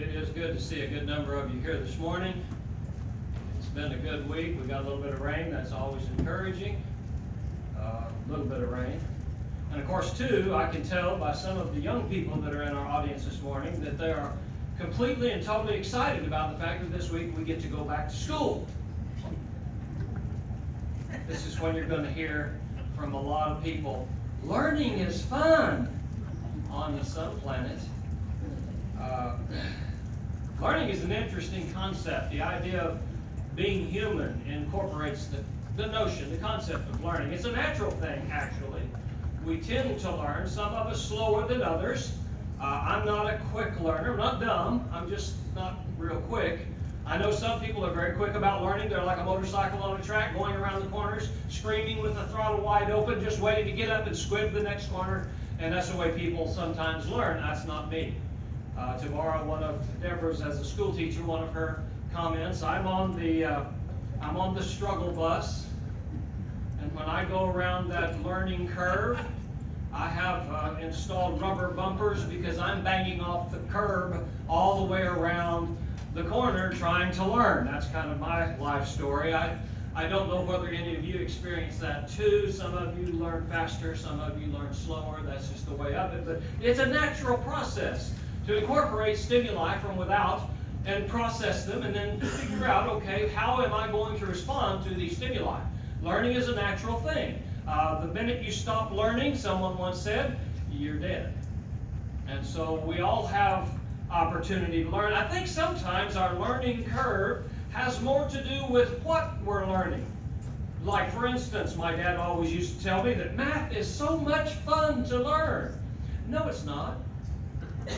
It is good to see a good number of you here this morning. It's been a good week. We got a little bit of rain. That's always encouraging. A little bit of rain. And of course, too, I can tell by some of the young people that are in our audience this morning that they are completely and totally excited about the fact that this week we get to go back to school. This is when you're going to hear from a lot of people, learning is fun on some planet. Learning is an interesting concept. The idea of being human incorporates the notion, the concept of learning. It's a natural thing, actually. We tend to learn, some of us slower than others. I'm not a quick learner. I'm not dumb. I'm just not real quick. I know some people are very quick about learning. They're like a motorcycle on a track, going around the corners, screaming with the throttle wide open, just waiting to get up and squib the next corner. And that's the way people sometimes learn. That's not me. To borrow one of Deborah's as a school teacher, one of her comments, I'm on the struggle bus, and when I go around that learning curve, I have installed rubber bumpers because I'm banging off the curb all the way around the corner trying to learn. That's kind of my life story. I don't know whether any of you experience that too. Some of you learn faster, some of you learn slower. That's just the way of it. But it's a natural process to incorporate stimuli from without and process them and then figure out, okay, how am I going to respond to these stimuli? Learning is a natural thing. The minute you stop learning, someone once said, you're dead. And so we all have opportunity to learn. I think sometimes our learning curve has more to do with what we're learning. Like, for instance, my dad always used to tell me that math is so much fun to learn. No, it's not.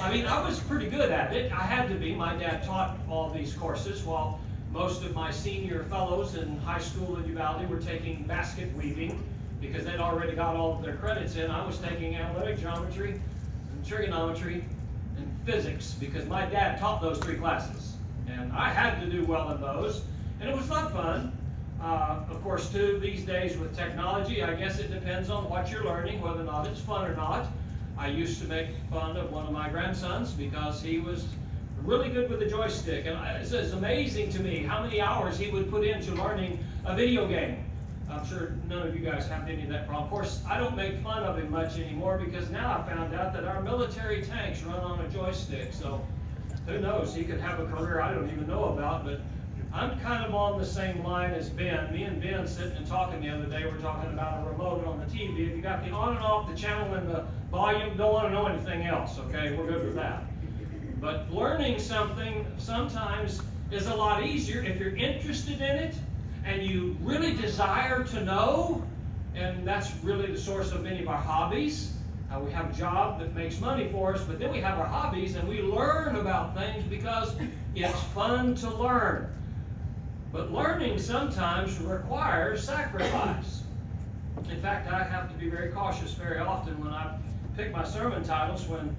I mean, I was pretty good at it. I had to be. My dad taught all these courses while most of my senior fellows in high school in Uvalde were taking basket weaving because they'd already got all of their credits in. I was taking analytic geometry and trigonometry and physics because my dad taught those three classes. And I had to do well in those. And it was not fun. Of course, too, these days with technology, I guess it depends on what you're learning, whether or not it's fun or not. I used to make fun of one of my grandsons because he was really good with the joystick. And it's amazing to me how many hours he would put into learning a video game. I'm sure none of you guys have any of that problem. Of course, I don't make fun of him much anymore because now I found out that our military tanks run on a joystick. So who knows? He could have a career I don't even know about. But I'm kind of on the same line as Ben. Me and Ben sitting and talking the other day. We're talking about a remote on the TV. If you got the on and off, the channel and the volume, don't want to know anything else. Okay, we're good with that. But learning something sometimes is a lot easier if you're interested in it and you really desire to know. And that's really the source of many of our hobbies. We have a job that makes money for us, but then we have our hobbies and we learn about things because it's fun to learn. But learning sometimes requires sacrifice. In fact, I have to be very cautious very often when I pick my sermon titles when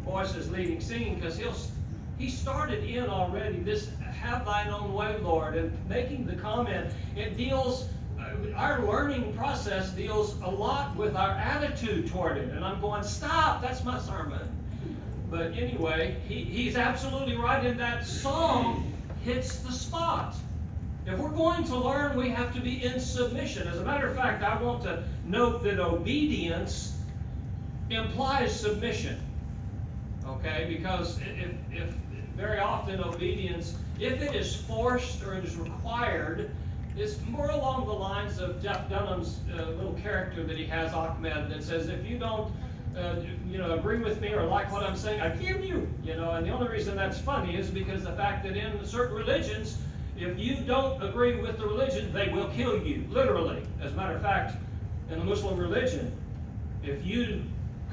Boyce is leading singing, because he started in already this have thine own way, Lord, and making the comment, it deals, our learning process deals a lot with our attitude toward it. And I'm going, stop, that's my sermon. But anyway, he's absolutely right in that song hits the spot. If we're going to learn, we have to be in submission. As a matter of fact, I want to note that obedience implies submission. Okay? Because if very often obedience, if it is forced or it is required, is more along the lines of Jeff Dunham's little character that he has, Ahmed, that says, if you don't agree with me or like what I'm saying, I kill you. And the only reason that's funny is because the fact that in certain religions, if you don't agree with the religion, they will kill you, literally. As a matter of fact, in the Muslim religion, if you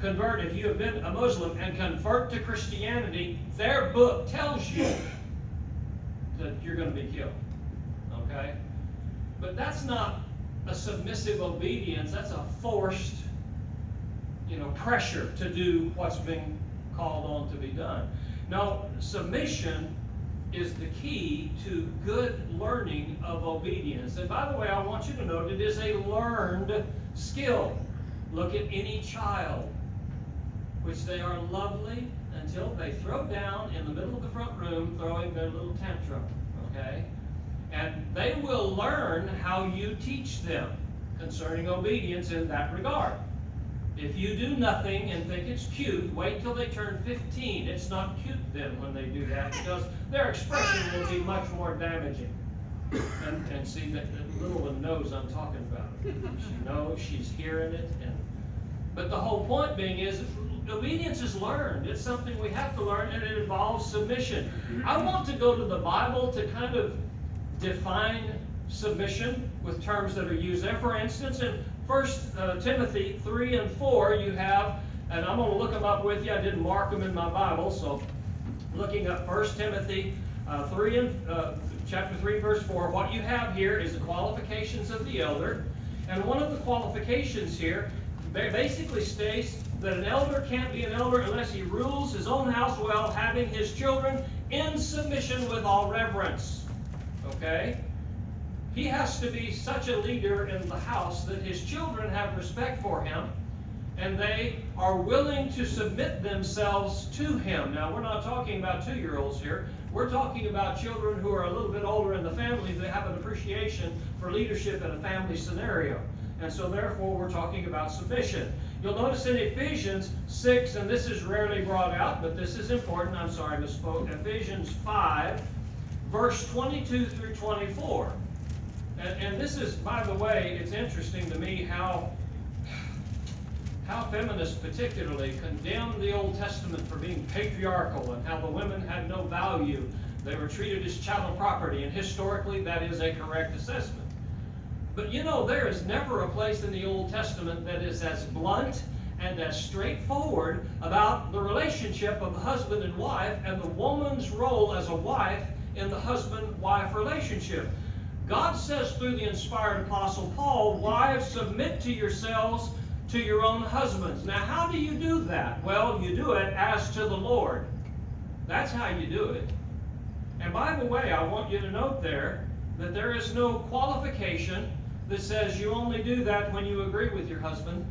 have been a Muslim and convert to Christianity, their book tells you that you're going to be killed. Okay? But that's not a submissive obedience. That's a forced pressure to do what's being called on to be done. Now, submission is the key to good learning of obedience. And by the way, I want you to note it is a learned skill. Look at any child. which they are lovely until they throw down in the middle of the front room, throwing their little tantrum, okay? And they will learn how you teach them concerning obedience in that regard. If you do nothing and think it's cute, wait till they turn 15. It's not cute then when they do that, because their expression will be much more damaging. And see, that little one knows I'm talking about it. She knows, she's hearing it. But the whole point being is, obedience is learned. It's something we have to learn, and it involves submission. I want to go to the Bible to kind of define submission with terms that are used there. For instance, in 1 Timothy 3 and 4, you have, and I'm going to look them up with you. I didn't mark them in my Bible, so looking up 1 Timothy chapter 3, verse 4, what you have here is the qualifications of the elder. And one of the qualifications here basically states that an elder can't be an elder unless he rules his own house well, having his children in submission with all reverence. Okay? He has to be such a leader in the house that his children have respect for him, and they are willing to submit themselves to him. Now, we're not talking about 2-year-olds here. We're talking about children who are a little bit older in the family that have an appreciation for leadership in a family scenario. And so, therefore, we're talking about submission. You'll notice in Ephesians 6, and this is rarely brought out, but this is important. I'm sorry, I misspoke. Ephesians 5, verse 22 through 24. And this is, by the way, it's interesting to me how feminists particularly condemn the Old Testament for being patriarchal and how the women had no value. They were treated as chattel property, and historically that is a correct assessment. But you know, there is never a place in the Old Testament that is as blunt and as straightforward about the relationship of the husband and wife and the woman's role as a wife in the husband-wife relationship. God says through the inspired Apostle Paul, wives, submit to yourselves to your own husbands. Now, how do you do that? Well, you do it as to the Lord. That's how you do it. And by the way, I want you to note there that there is no qualification that says you only do that when you agree with your husband,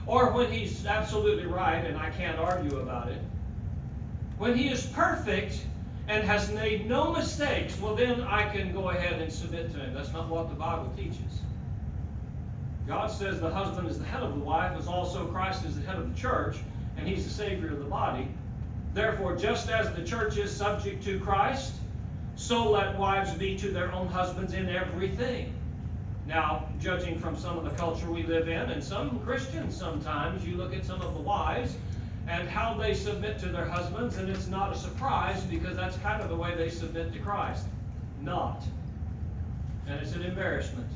or when he's absolutely right and I can't argue about it. When he is perfect and has made no mistakes, well, then I can go ahead and submit to him. That's not what the Bible teaches. God says the husband is the head of the wife, as also Christ is the head of the church, and he's the Savior of the body. Therefore, just as the church is subject to Christ, so let wives be to their own husbands in everything. Now, judging from some of the culture we live in, and some Christians sometimes, you look at some of the wives and how they submit to their husbands, and it's not a surprise because that's kind of the way they submit to Christ. Not. And it's an embarrassment.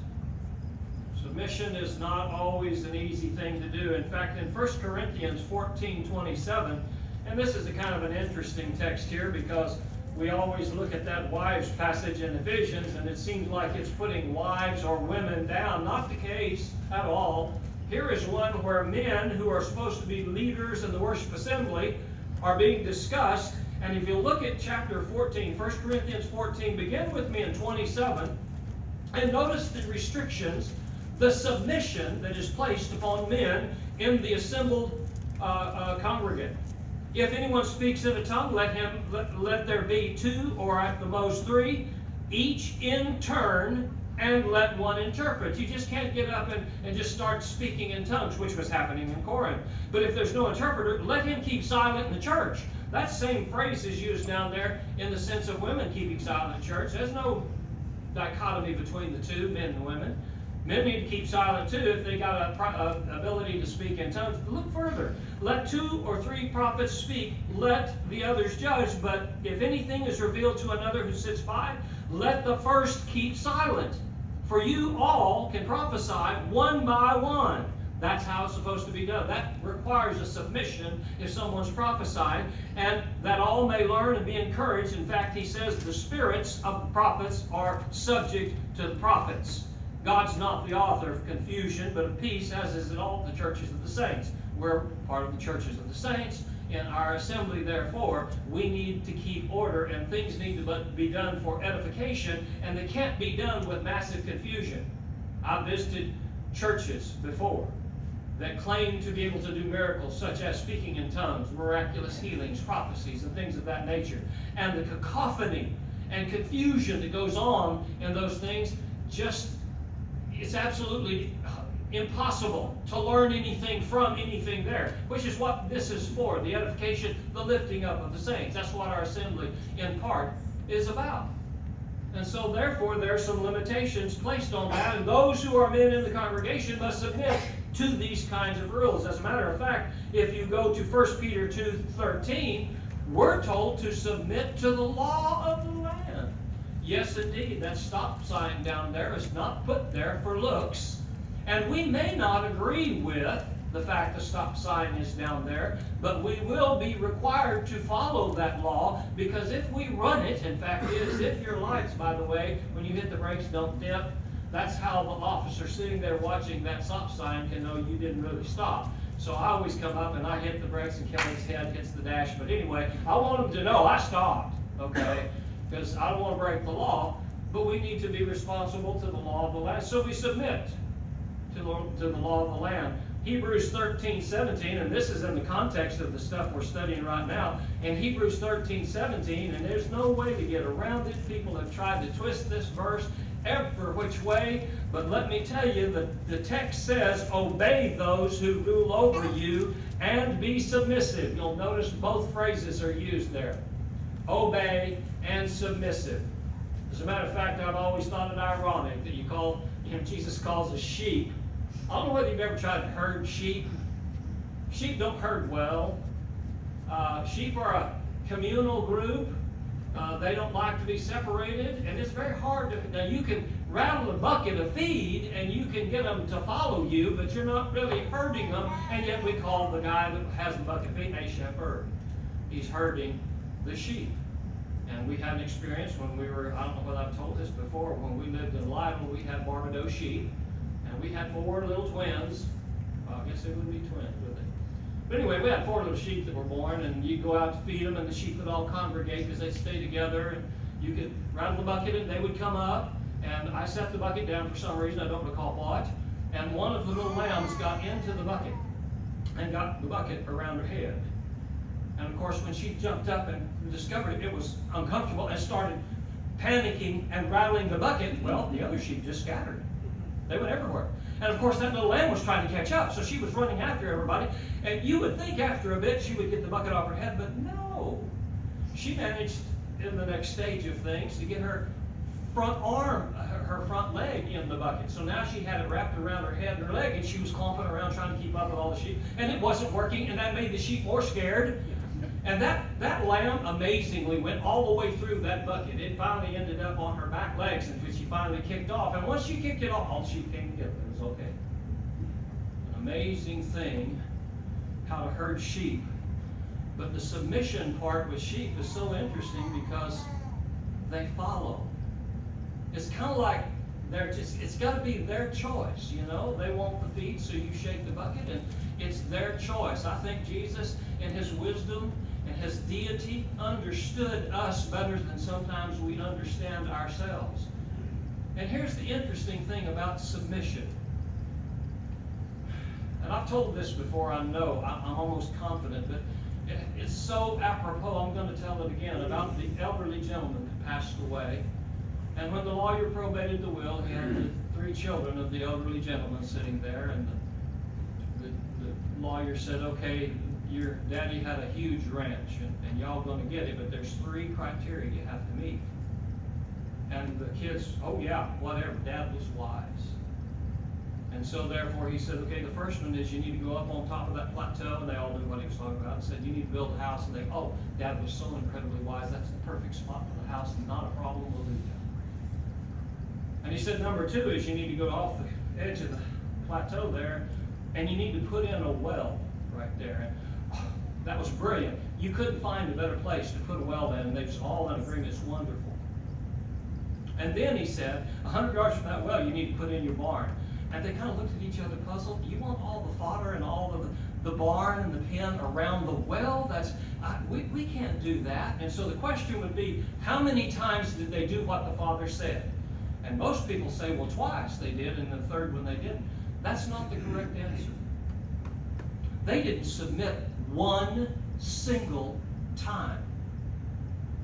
Submission is not always an easy thing to do. In fact, in 1 Corinthians 14:27, and this is a kind of an interesting text here because we always look at that wives passage in Ephesians, and it seems like it's putting wives or women down. Not the case at all. Here is one where men who are supposed to be leaders in the worship assembly are being discussed. And if you look at chapter 14, 1 Corinthians 14, begin with me in 27, and notice the restrictions, the submission that is placed upon men in the assembled congregate. If anyone speaks in a tongue, let there be 2 or at the most 3, each in turn, and let one interpret. You just can't get up and just start speaking in tongues, which was happening in Corinth. But if there's no interpreter, let him keep silent in the church. That same phrase is used down there in the sense of women keeping silent in church. There's no dichotomy between the two, men and women. Men need to keep silent too if they got an ability to speak in tongues. Look further. Let 2 or 3 prophets speak. Let the others judge. But if anything is revealed to another who sits by, let the first keep silent. For you all can prophesy one by one. That's how it's supposed to be done. That requires a submission if someone's prophesying, and that all may learn and be encouraged. In fact, he says the spirits of the prophets are subject to the prophets. God's not the author of confusion, but of peace, as is in all the churches of the saints. We're part of the churches of the saints. In our assembly, therefore, we need to keep order, and things need to be done for edification, and they can't be done with massive confusion. I've visited churches before that claim to be able to do miracles such as speaking in tongues, miraculous healings, prophecies, and things of that nature. And the cacophony and confusion that goes on in those things, it's absolutely impossible to learn anything from anything there, which is what this is for, the edification, the lifting up of the saints. That's what our assembly, in part, is about. And so, therefore, there are some limitations placed on that, and those who are men in the congregation must submit to these kinds of rules. As a matter of fact, if you go to 1 Peter 2:13, we're told to submit to the law of the land. Yes, indeed, that stop sign down there is not put there for looks. And we may not agree with the fact the stop sign is down there, but we will be required to follow that law, because if we run it, in fact, if your lights, by the way, when you hit the brakes, don't dip, that's how the officer sitting there watching that stop sign can know you didn't really stop. So I always come up and I hit the brakes and Kelly's head hits the dash. But anyway, I want them to know I stopped, okay? Because I don't want to break the law, but we need to be responsible to the law of the land. So we submit to the law of the land. Hebrews 13:17, and this is in the context of the stuff we're studying right now. In Hebrews 13:17, and there's no way to get around it. People have tried to twist this verse every which way, but let me tell you that the text says, obey those who rule over you and be submissive. You'll notice both phrases are used there. Obey and submissive. As a matter of fact, I've always thought it ironic that Jesus calls us sheep. I don't know whether you've ever tried to herd sheep. Sheep don't herd well. Sheep are a communal group. They don't like to be separated, and it's very hard to. Now, you can rattle a bucket of feed and you can get them to follow you, but you're not really herding them, and yet we call the guy that has the bucket of feed a shepherd. He's herding the sheep. And we had an experience when we were, I don't know whether I've told this before, when we lived in Lytle, we had Barbados sheep, and we had 4 little twins. Well, I guess they wouldn't be twins, would they? But anyway, we had 4 little sheep that were born, and you go out to feed them, and the sheep would all congregate because they stay together, and you could rattle the bucket, and they would come up, and I set the bucket down for some reason, I don't recall what, and one of the little lambs got into the bucket and got the bucket around her head. And of course, when she jumped up and discovered it was uncomfortable and started panicking and rattling the bucket, well, the other sheep just scattered. They went everywhere. And of course, that little lamb was trying to catch up, so she was running after everybody. And you would think after a bit she would get the bucket off her head, but no. She managed, in the next stage of things, to get her front arm, her front leg in the bucket. So now she had it wrapped around her head and her leg, and she was clomping around trying to keep up with all the sheep. And it wasn't working, and that made the sheep more scared. And that lamb amazingly went all the way through that bucket. It finally ended up on her back legs until she finally kicked off. And once she kicked it off, all the sheep came together. It was okay. An amazing thing, how to herd sheep. But the submission part with sheep is so interesting because they follow. It's kind of like it's got to be their choice, you know. They want the feed, so you shake the bucket, and it's their choice. I think Jesus, in his wisdom and his deity, understood us better than sometimes we understand ourselves. And here's the interesting thing about submission. And I've told this before, I know, I'm almost confident, but it's so apropos, I'm going to tell it again, about the elderly gentleman that passed away. And when the lawyer probated the will, he had the 3 children of the elderly gentleman sitting there, and the lawyer said, okay, your daddy had a huge ranch, and y'all going to get it, but there's 3 criteria you have to meet. And the kids, oh yeah, whatever, Dad was wise. And so therefore he said, okay, the first one is you need to go up on top of that plateau, and they all knew what he was talking about, and said you need to build a house, and they, oh, Dad was so incredibly wise, that's the perfect spot for the house, and not a problem, we'll do that. And he said number 2 is you need to go off the edge of the plateau there, and you need to put in a well right there. And that was brilliant. You couldn't find a better place to put a well in, and they was all in agreement. It's wonderful. And then he said, 100 yards from that well, you need to put in your barn. And they kind of looked at each other puzzled. You want all the fodder and all of the barn and the pen around the well? We can't do that. And so the question would be, how many times did they do what the Father said? And most people say, well, twice they did, and the third one they didn't. That's not the correct answer. They didn't submit one single time.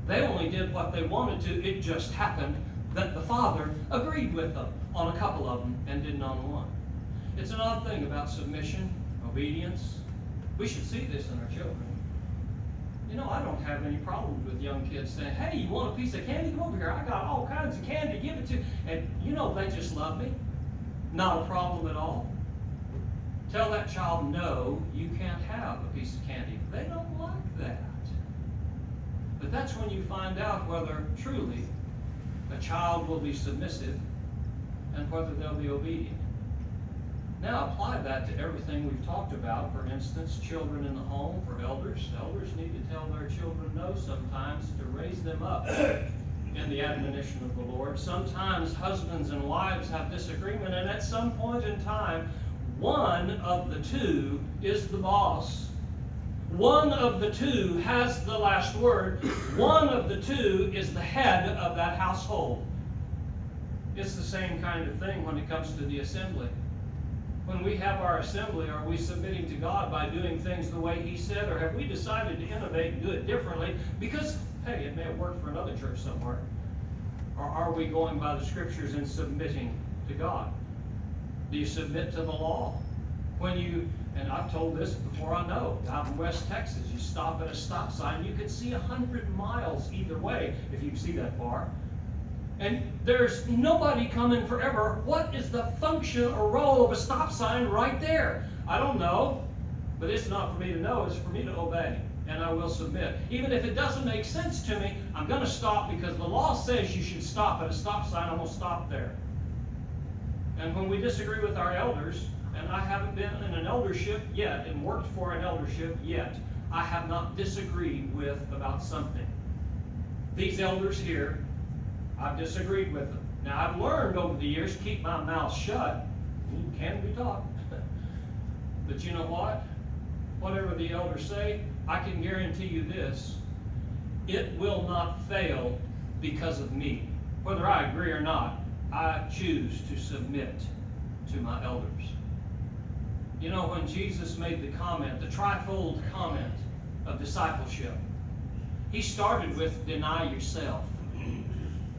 They only did what they wanted to. It just happened that the father agreed with them on a couple of them and didn't on one. It's an odd thing about submission, obedience. We should see this in our children. You know, I don't have any problems with young kids saying, hey, you want a piece of candy? Come over here. I got all kinds of candy. Give it to you. And you know, they just love me. Not a problem at all. Tell that child, no, you can't have a piece of candy. They don't like that. But that's when you find out whether truly a child will be submissive and whether they'll be obedient. Now apply that to everything we've talked about. For instance, children in the home, for elders. Elders need to tell their children no sometimes to raise them up in the admonition of the Lord. Sometimes husbands and wives have disagreement, and at some point in time, one of the two is the boss. One of the two has the last word. One of the two is the head of that household. It's the same kind of thing when it comes to the assembly. When we have our assembly, are we submitting to God by doing things the way He said, or have we decided to innovate and do it differently because, hey, it may have worked for another church somewhere? Or are we going by the Scriptures and submitting to God? Do you submit to the law? When you, and I've told this before, I know, out in West Texas, you stop at a stop sign, you can see 100 miles either way, if you can see that far. And there's nobody coming forever. What is the function or role of a stop sign right there? I don't know, but it's not for me to know. It's for me to obey, and I will submit. Even if it doesn't make sense to me, I'm going to stop because the law says you should stop at a stop sign. I'm going to stop there. And when we disagree with our elders, and I haven't been in an eldership yet and worked for an eldership yet, I have not disagreed with about something. These elders here, I've disagreed with them. Now, I've learned over the years to keep my mouth shut. Can we talk? But you know what? Whatever the elders say, I can guarantee you this. It will not fail because of me. Whether I agree or not, I choose to submit to my elders. You know, when Jesus made the comment, the trifold comment of discipleship, He started with deny yourself.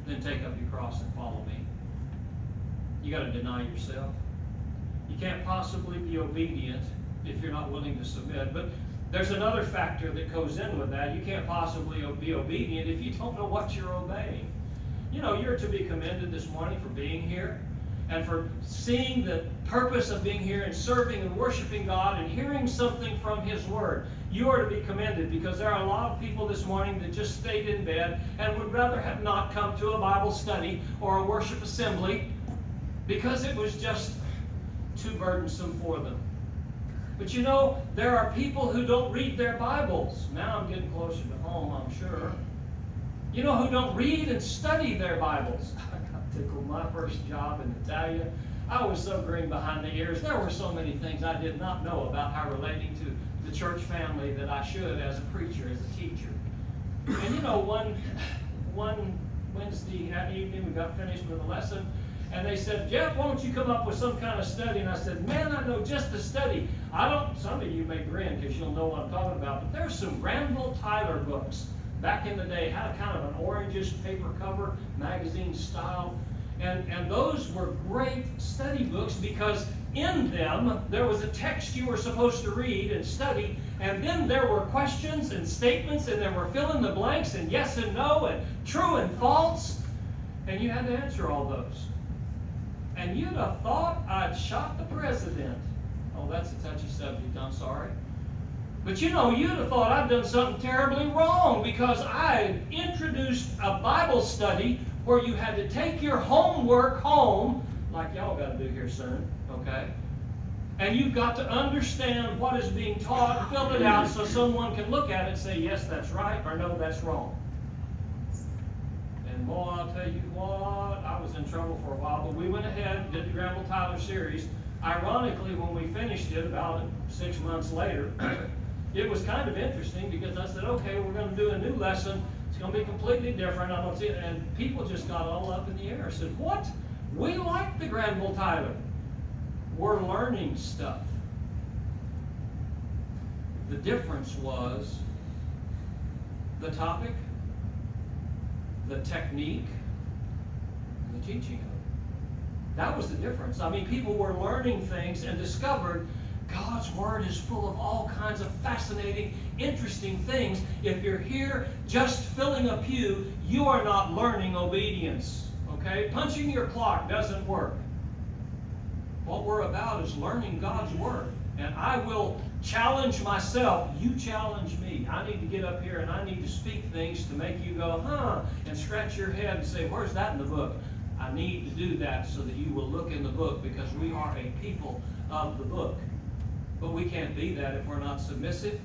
Then take up your cross and follow me. You got to deny yourself. You can't possibly be obedient if you're not willing to submit. But there's another factor that goes in with that. You can't possibly be obedient if you don't know what you're obeying. You know, you're to be commended this morning for being here and for seeing the purpose of being here and serving and worshiping God and hearing something from His Word. You are to be commended because there are a lot of people this morning that just stayed in bed and would rather have not come to a Bible study or a worship assembly because it was just too burdensome for them. But you know, there are people who don't read their Bibles. Now I'm getting closer to home, I'm sure. You know, who don't read and study their Bibles. I got tickled. My first job in Italia, I was so green behind the ears. There were so many things I did not know about how relating to the church family that I should as a preacher, as a teacher. And you know, one Wednesday evening, we got finished with a lesson, and they said, Jeff, why don't you come up with some kind of study? And I said, man, I know just the study. Some of you may grin because you'll know what I'm talking about, but there's some Granville Tyler books. Back in the day, had kind of an orangish paper cover, magazine style. And those were great study books because in them there was a text you were supposed to read and study, and then there were questions and statements, and there were fill in the blanks and yes and no and true and false, and you had to answer all those. And you'd have thought I'd shot the president. Oh, that's a touchy subject, I'm sorry. But you know, you'd have thought I'd done something terribly wrong because I introduced a Bible study where you had to take your homework home, like y'all got to do here soon, okay? And you've got to understand what is being taught and fill it out so someone can look at it and say, yes, that's right, or no, that's wrong. And boy, I'll tell you what, I was in trouble for a while, but we went ahead and did the Granville Tyler series. Ironically, when we finished it about 6 months later, it was kind of interesting because I said, okay, we're going to do a new lesson. It's going to be completely different. I don't see it. And people just got all up in the air. I said, what? We like the Granville Tyler. We're learning stuff. The difference was the topic, the technique, and the teaching of it. That was the difference. I mean, people were learning things and discovered God's Word is full of all kinds of fascinating, interesting things. If you're here just filling a pew, you are not learning obedience. Okay? Punching your clock doesn't work. What we're about is learning God's Word. And I will challenge myself. You challenge me. I need to get up here and I need to speak things to make you go, huh, and scratch your head and say, where's that in the book? I need to do that so that you will look in the book, because we are a people of the book. But we can't be that if we're not submissive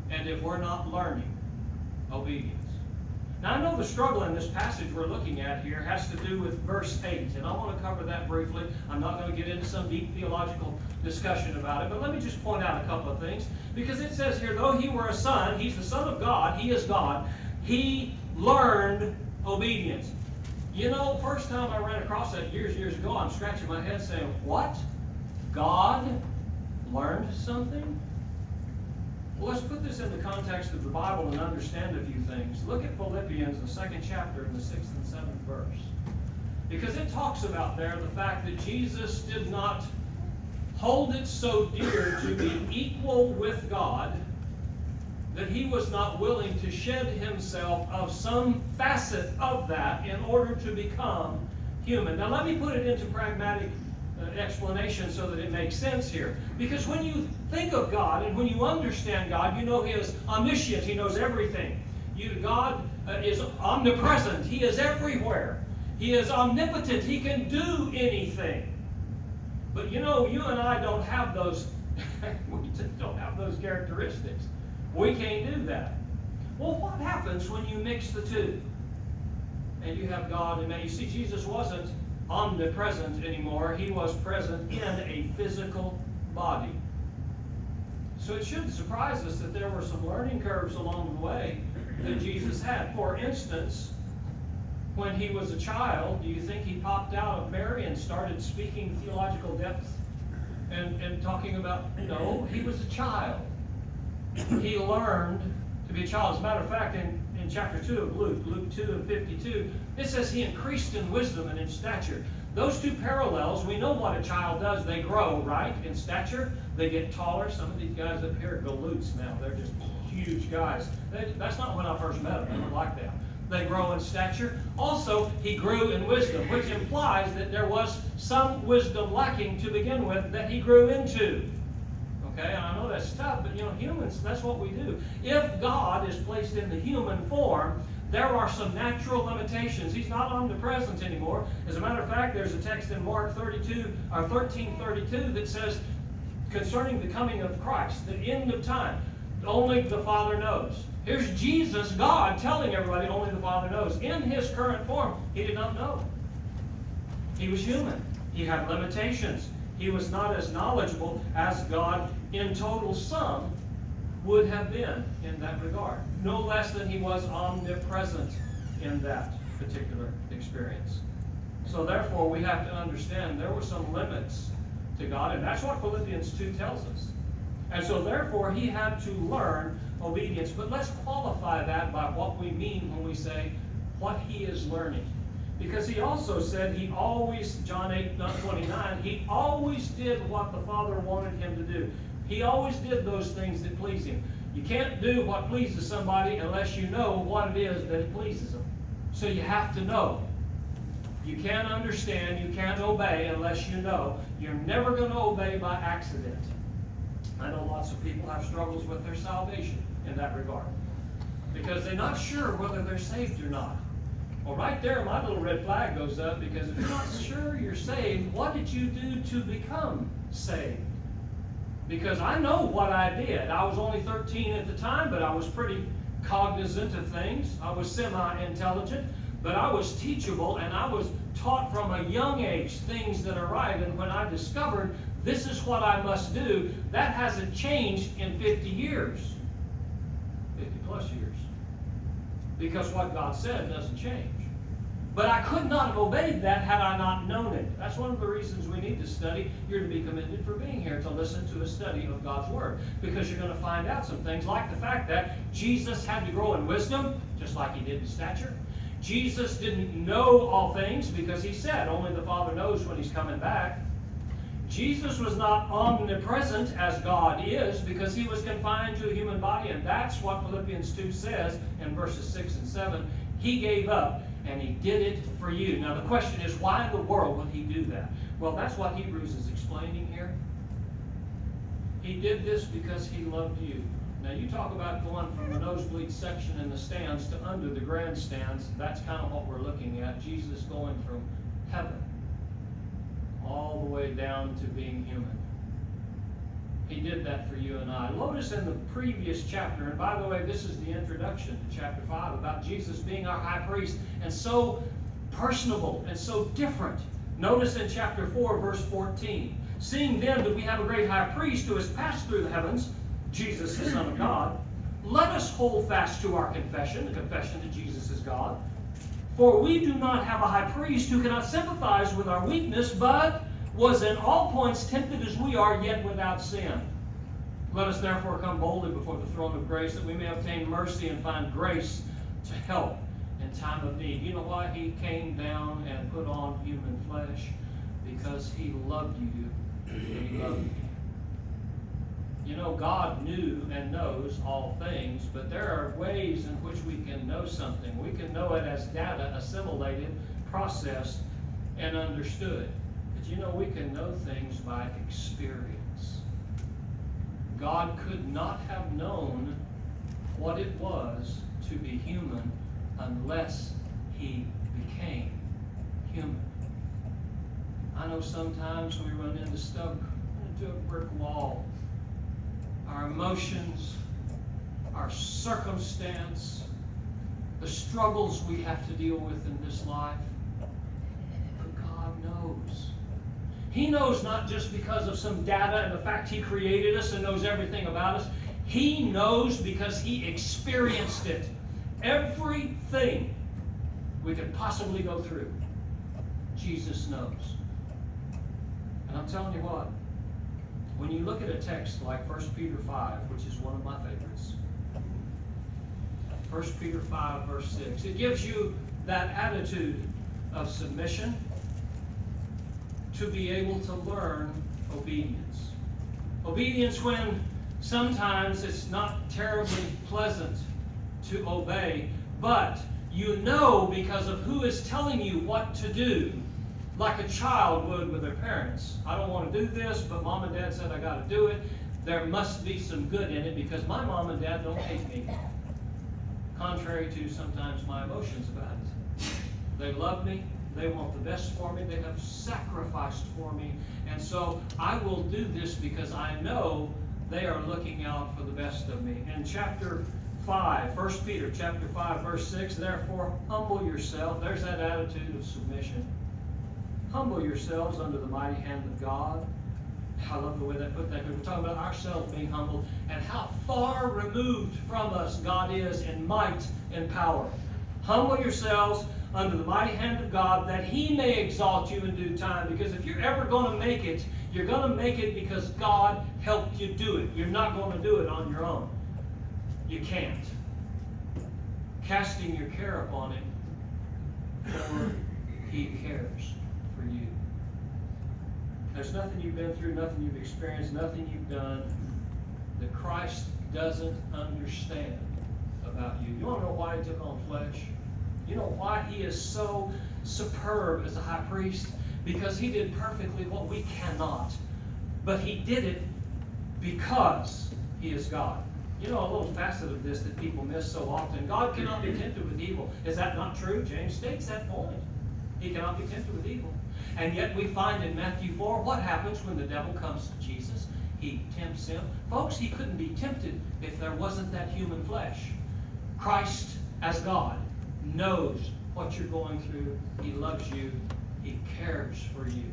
and if we're not learning obedience. Now, I know the struggle in this passage we're looking at here has to do with verse 8, and I want to cover that briefly. I'm not going to get into some deep theological discussion about it, but let me just point out a couple of things. Because it says here, though he were a son, he's the Son of God, he is God, he learned obedience. You know, first time I ran across that years ago, I'm scratching my head saying, what? God learned something? Well, let's put this in the context of the Bible and understand a few things. Look at Philippians, the 2nd chapter, in the 6th and 7th verse. Because it talks about there the fact that Jesus did not hold it so dear to be equal with God that he was not willing to shed himself of some facet of that in order to become human. Now let me put it into pragmatic explanation so that it makes sense here. Because when you think of God and when you understand God, you know he is omniscient. He knows everything. God is omnipresent. He is everywhere. He is omnipotent. He can do anything. But you know, you and I don't have those we just don't have those characteristics. We can't do that. Well, what happens when you mix the two? And you have God and man. You see, Jesus wasn't omnipresent anymore. He was present in a physical body. So it shouldn't surprise us that there were some learning curves along the way that Jesus had. For instance, when he was a child, do you think he popped out of Mary and started speaking theological depth and talking about, no, he was a child. He learned to be a child. As a matter of fact, in chapter 2 of Luke 2 and 52, it says he increased in wisdom and in stature. Those two parallels, we know what a child does. They grow, right, in stature. They get taller. Some of these guys up here are galoots now. They're just huge guys. That's not when I first met them. They were like that. They grow in stature. Also, he grew in wisdom, which implies that there was some wisdom lacking to begin with that he grew into. Okay, and I know that's tough, but you know, humans, that's what we do. If God is placed in the human form, there are some natural limitations. He's not omnipresent anymore. As a matter of fact, there's a text in Mark 13:32 that says, concerning the coming of Christ, the end of time, only the Father knows. Here's Jesus, God, telling everybody only the Father knows. In his current form, he did not know. He was human. He had limitations. He was not as knowledgeable as God in total sum would have been in that regard. No less than he was omnipresent in that particular experience. So therefore, we have to understand there were some limits to God, and that's what Philippians 2 tells us. And so therefore, he had to learn obedience. But let's qualify that by what we mean when we say what he is learning. Because he also said he always, John 8:29, he always did what the Father wanted him to do. He always did those things that please him. You can't do what pleases somebody unless you know what it is that it pleases them. So you have to know. You can't understand, you can't obey unless you know. You're never going to obey by accident. I know lots of people have struggles with their salvation in that regard, because they're not sure whether they're saved or not. Well, right there, my little red flag goes up, because if you're not sure you're saved, what did you do to become saved? Because I know what I did. I was only 13 at the time, but I was pretty cognizant of things. I was semi-intelligent, but I was teachable, and I was taught from a young age things that are right. And when I discovered this is what I must do, that hasn't changed in 50 years. 50 plus years. Because what God said doesn't change. But I could not have obeyed that had I not known it. That's one of the reasons we need to study. You're to be commended for being here to listen to a study of God's Word. Because you're going to find out some things like the fact that Jesus had to grow in wisdom, just like he did in stature. Jesus didn't know all things because he said only the Father knows when he's coming back. Jesus was not omnipresent as God is because he was confined to a human body. And that's what Philippians 2 says in verses 6 and 7. He gave up. And he did it for you. Now the question is, why in the world would he do that? Well, that's what Hebrews is explaining here. He did this because he loved you. Now you talk about going from the nosebleed section in the stands to under the grandstands. That's kind of what we're looking at. Jesus going from heaven all the way down to being human. He did that for you and I. Notice in the previous chapter, and by the way, this is the introduction to chapter 5 about Jesus being our high priest and so personable and so different. Notice in chapter 4, verse 14, seeing then that we have a great high priest who has passed through the heavens, Jesus, the Son of God, let us hold fast to our confession, the confession that Jesus is God. For we do not have a high priest who cannot sympathize with our weakness, but was in all points tempted as we are, yet without sin. Let us therefore come boldly before the throne of grace, that we may obtain mercy and find grace to help in time of need. You know why he came down and put on human flesh? Because he loved you and he loved me. You know, God knew and knows all things, but there are ways in which we can know something. We can know it as data assimilated, processed, and understood. But you know, we can know things by experience. God could not have known what it was to be human unless he became human. I know sometimes we run into stuff, into a brick wall. Our emotions, our circumstance, the struggles we have to deal with in this life. But God knows. He knows not just because of some data and the fact he created us and knows everything about us. He knows because he experienced it. Everything we could possibly go through, Jesus knows. And I'm telling you what, when you look at a text like 1 Peter 5, which is one of my favorites, 1 Peter 5, verse 6, it gives you that attitude of submission to be able to learn obedience. Obedience when sometimes it's not terribly pleasant to obey, but you know because of who is telling you what to do, like a child would with their parents. I don't want to do this, but mom and dad said I got to do it. There must be some good in it because my mom and dad don't hate me. Contrary to sometimes my emotions about it. They love me. They want the best for me. They have sacrificed for me. And so I will do this because I know they are looking out for the best of me. In chapter 5, 1 Peter chapter 5, verse 6, therefore humble yourself. There's that attitude of submission. Humble yourselves under the mighty hand of God. I love the way they put that. We're talking about ourselves being humbled and how far removed from us God is in might and power. Humble yourselves under the mighty hand of God that he may exalt you in due time. Because if you're ever going to make it, you're going to make it because God helped you do it. You're not going to do it on your own. You can't. Casting your care upon him, for he cares for you. There's nothing you've been through, nothing you've experienced, nothing you've done that Christ doesn't understand about you. You want to know why he took on flesh? You know why he is so superb as a high priest? Because he did perfectly what we cannot. But he did it because he is God. You know, a little facet of this that people miss so often. God cannot be tempted with evil. Is that not true? James states that point. He cannot be tempted with evil. And yet we find in Matthew 4, what happens when the devil comes to Jesus? He tempts him. Folks, he couldn't be tempted if there wasn't that human flesh. Christ, as God, knows what you're going through. He loves you. He cares for you.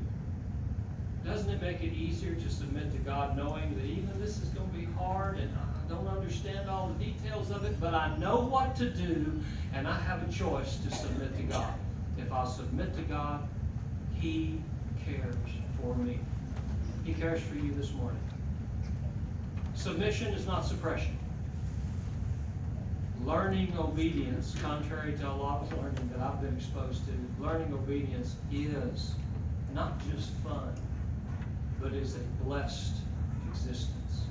Doesn't it make it easier to submit to God knowing that even this is going to be hard and I don't understand all the details of it, but I know what to do and I have a choice to submit to God. if I'll submit to God, He cares for me. He cares for you this morning. Submission is not suppression. Learning obedience, contrary to a lot of learning that I've been exposed to, learning obedience is not just fun, but is a blessed existence.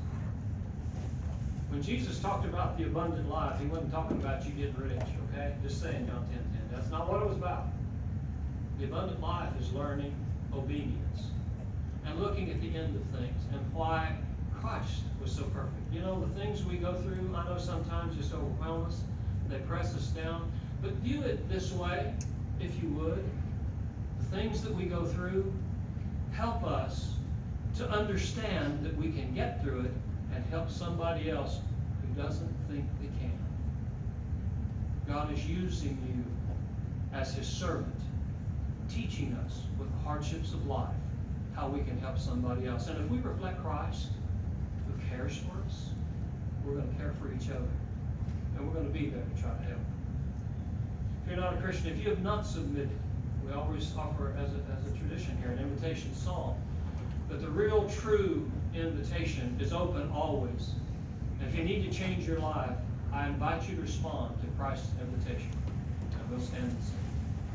When Jesus talked about the abundant life, He wasn't talking about you getting rich, okay? Just saying, John 10:10. That's not what it was about. The abundant life is learning obedience and looking at the end of things and why Christ was so perfect. You know, the things we go through, I know sometimes just overwhelm us. They press us down. But view it this way, if you would. The things that we go through help us to understand that we can get through it and help somebody else who doesn't think they can. God is using you as His servant, teaching us with the hardships of life how we can help somebody else. And if we reflect Christ, who cares for us, we're going to care for each other. And we're going to be there to try to help. If you're not a Christian, if you have not submitted, we always offer as a tradition here, an invitation song. But the real, true invitation is open always. And if you need to change your life, I invite you to respond to Christ's invitation. And we'll stand and sing.